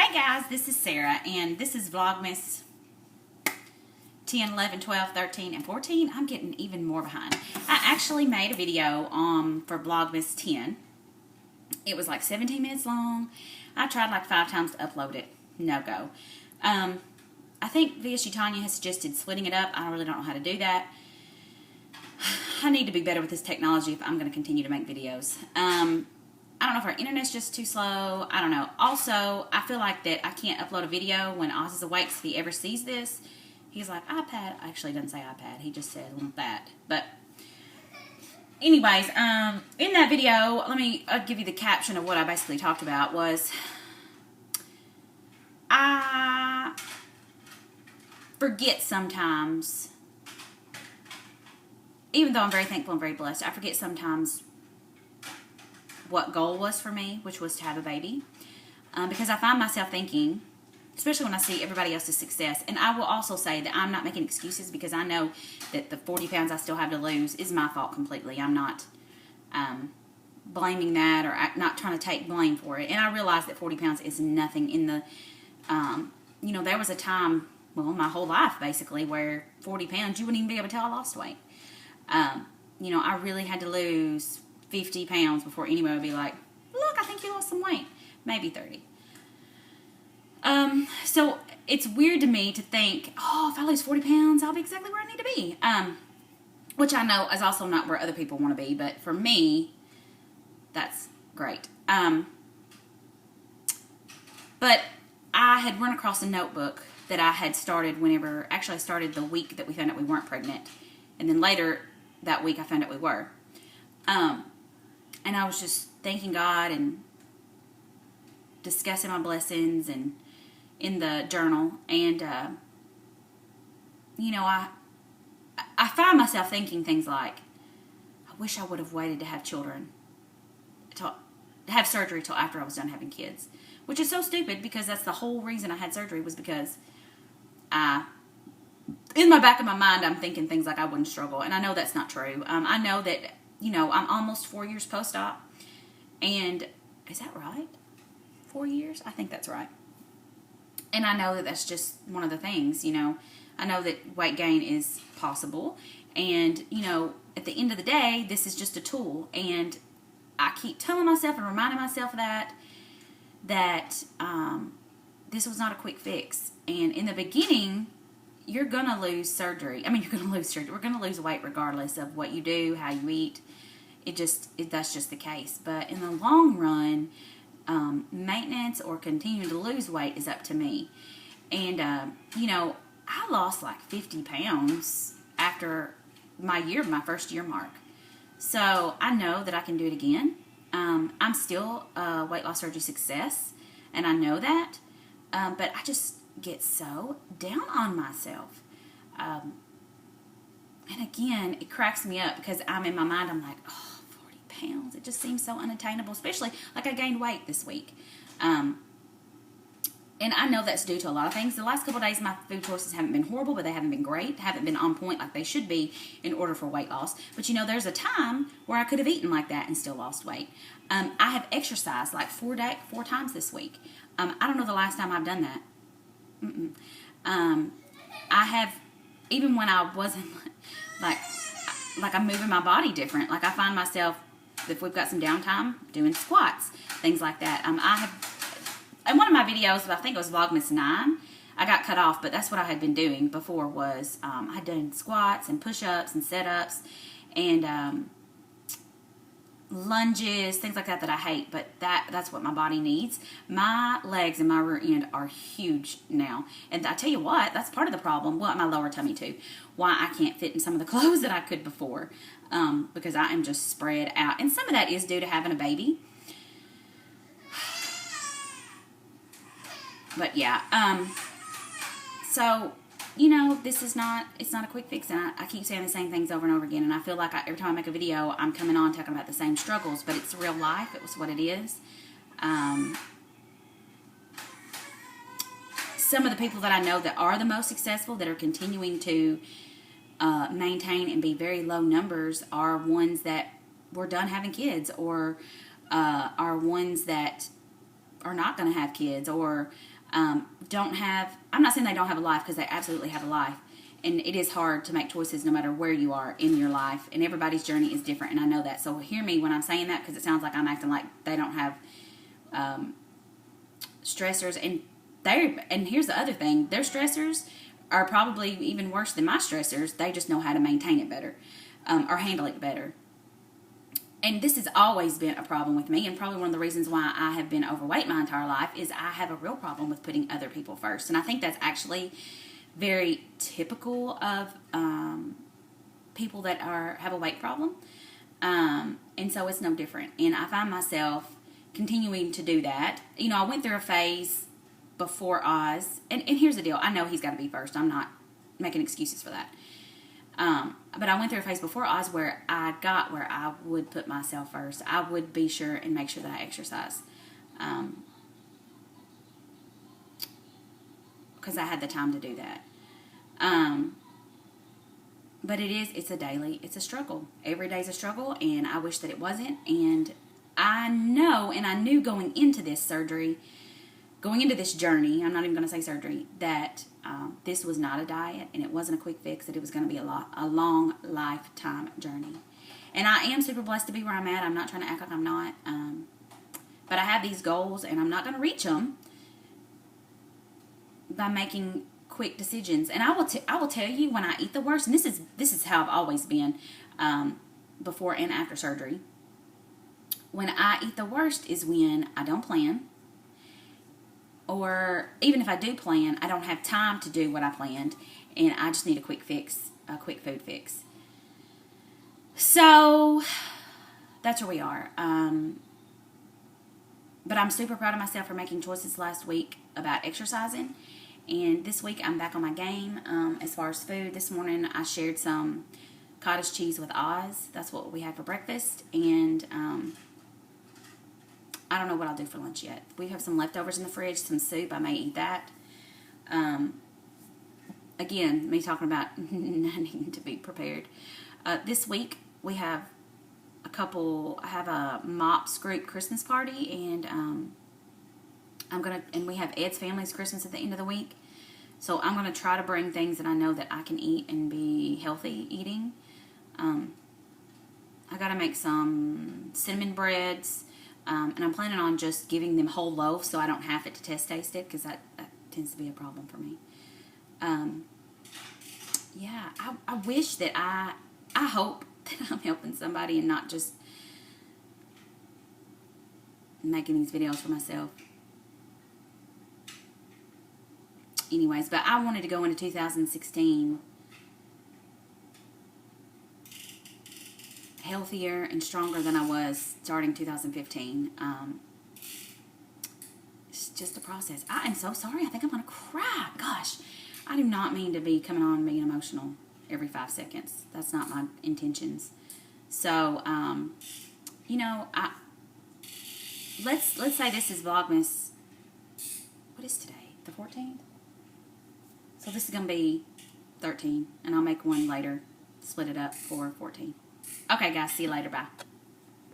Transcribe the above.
Hey guys, this is Sarah, and this is Vlogmas 10, 11, 12, 13, and 14. I'm getting even more behind. I actually made a video for Vlogmas 10. It was like 17 minutes long. I tried like 5 times to upload it. No go. I think VSU Tanya has suggested splitting it up. I really don't know how to do that. I need to be better with this technology if I'm going to continue to make videos. I don't know if our internet's just too slow. I don't know. Also, I feel like that I can't upload a video when Oz is awake, so if he ever sees this, he's like, iPad. Actually, he doesn't say iPad. He just said that. But anyways, in that video, I'll give you the caption of what I basically talked about was, I forget sometimes, even though I'm very thankful and very blessed, I forget sometimes what goal was for me, which was to have a baby. Because I find myself thinking, especially when I see everybody else's success, and I will also say that I'm not making excuses because I know that the 40 pounds I still have to lose is my fault completely. I'm not blaming that or not trying to take blame for it. And I realize that 40 pounds is nothing in the, there was a time, well, my whole life basically, where 40 pounds, you wouldn't even be able to tell I lost weight. I really had to lose 50 pounds before anyone would be like, look, I think you lost some weight. Maybe 30. So it's weird to me to think, oh, if I lose 40 pounds, I'll be exactly where I need to be. Which I know is also not where other people want to be, but for me, that's great. But I had run across a notebook that I had started I started the week that we found out we weren't pregnant. And then later that week I found out we were. And I was just thanking God and discussing my blessings and in the journal. And, I find myself thinking things like, I wish I would have waited to have children, to have surgery till after I was done having kids. Which is so stupid because that's the whole reason I had surgery was because in my back of my mind, I'm thinking things like I wouldn't struggle. And I know that's not true. I know that, I'm almost 4 years post-op. And is that right? 4 years? I think that's right. And I know that that's just one of the things, I know that weight gain is possible. And, at the end of the day, this is just a tool. And I keep telling myself and reminding myself that this was not a quick fix. And in the beginning, you're going to lose surgery. You're going to lose surgery. We're going to lose weight regardless of what you do, how you eat. That's just the case. But in the long run, maintenance or continuing to lose weight is up to me. And, I lost like 50 pounds after my first year mark. So I know that I can do it again. I'm still a weight loss surgery success, and I know that. But I just get so down on myself. And again, it cracks me up because I'm in my mind, I'm like, oh, 40 pounds. It just seems so unattainable, especially like I gained weight this week. And I know that's due to a lot of things. The last couple of days, my food choices haven't been horrible, but they haven't been great. Haven't been on point like they should be in order for weight loss. But there's a time where I could have eaten like that and still lost weight. I have exercised like 4 times this week. I don't know the last time I've done that. I have, even when I wasn't like I'm moving my body different. Like I find myself, if we've got some downtime, doing squats, things like that. In one of my videos, I think it was Vlogmas 9, I got cut off, but that's what I had been doing before was, I had done squats and push-ups and sit-ups and lunges, things like that I hate, but that's what my body needs. My legs and my rear end are huge now. And I tell you what, that's part of the problem. Well, my lower tummy too. Why I can't fit in some of the clothes that I could before. Because I am just spread out. And some of that is due to having a baby. But yeah, so, it's not a quick fix, and I keep saying the same things over and over again, and I feel like every time I make a video, I'm coming on talking about the same struggles, but it's real life. It was what it is. Some of the people that I know that are the most successful, that are continuing to maintain and be very low numbers, are ones that were done having kids, or are ones that are not going to have kids, or I'm not saying they don't have a life, because they absolutely have a life. And it is hard to make choices no matter where you are in your life. And everybody's journey is different, and I know that. So hear me when I'm saying that, because it sounds like I'm acting like they don't have stressors. And here's the other thing. Their stressors are probably even worse than my stressors. They just know how to maintain it better, or handle it better. And this has always been a problem with me, and probably one of the reasons why I have been overweight my entire life is I have a real problem with putting other people first. And I think that's actually very typical of people that have a weight problem. And so it's no different. And I find myself continuing to do that. You know, I went through a phase before Oz, and here's the deal. I know he's got to be first. I'm not making excuses for that. But I went through a phase before Oz where I would put myself first. I would be sure and make sure that I exercise. Because I had the time to do that. But it's a struggle. Every day's a struggle, and I wish that it wasn't. And I knew going into this journey, I'm not even going to say surgery, that this was not a diet, and it wasn't a quick fix, that it was going to be a long lifetime journey. And I am super blessed to be where I'm at. I'm not trying to act like I'm not. But I have these goals, and I'm not going to reach them by making quick decisions. And I will tell you, when I eat the worst, and this is how I've always been, before and after surgery. When I eat the worst is when I don't plan, or even if I do plan, I don't have time to do what I planned, and I just need a quick food fix. So that's where we are. But I'm super proud of myself for making choices last week about exercising. And this week I'm back on my game as far as food. This morning I shared some cottage cheese with Oz. That's what we had for breakfast. And I don't know what I'll do for lunch yet. We have some leftovers in the fridge, some soup. I may eat that. Again, me talking about needing to be prepared. This week we have I have a MOPS group Christmas party, and we have Ed's family's Christmas at the end of the week. So I'm going to try to bring things that I know that I can eat and be healthy eating. I got to make some cinnamon breads, and I'm planning on just giving them whole loaves so I don't have to taste it, because that tends to be a problem for me. Yeah, I wish that I hope that I'm helping somebody and not just making these videos for myself. Anyways, but I wanted to go into 2016 healthier and stronger than I was starting 2015. It's just a process. I am so sorry. I think I'm going to cry. Gosh, I do not mean to be coming on and being emotional every 5 seconds. That's not my intentions. So, you know, let's say this is Vlogmas. What is today? The 14th? So this is going to be 13, and I'll make one later, split it up for 14. Okay, guys, see you later. Bye.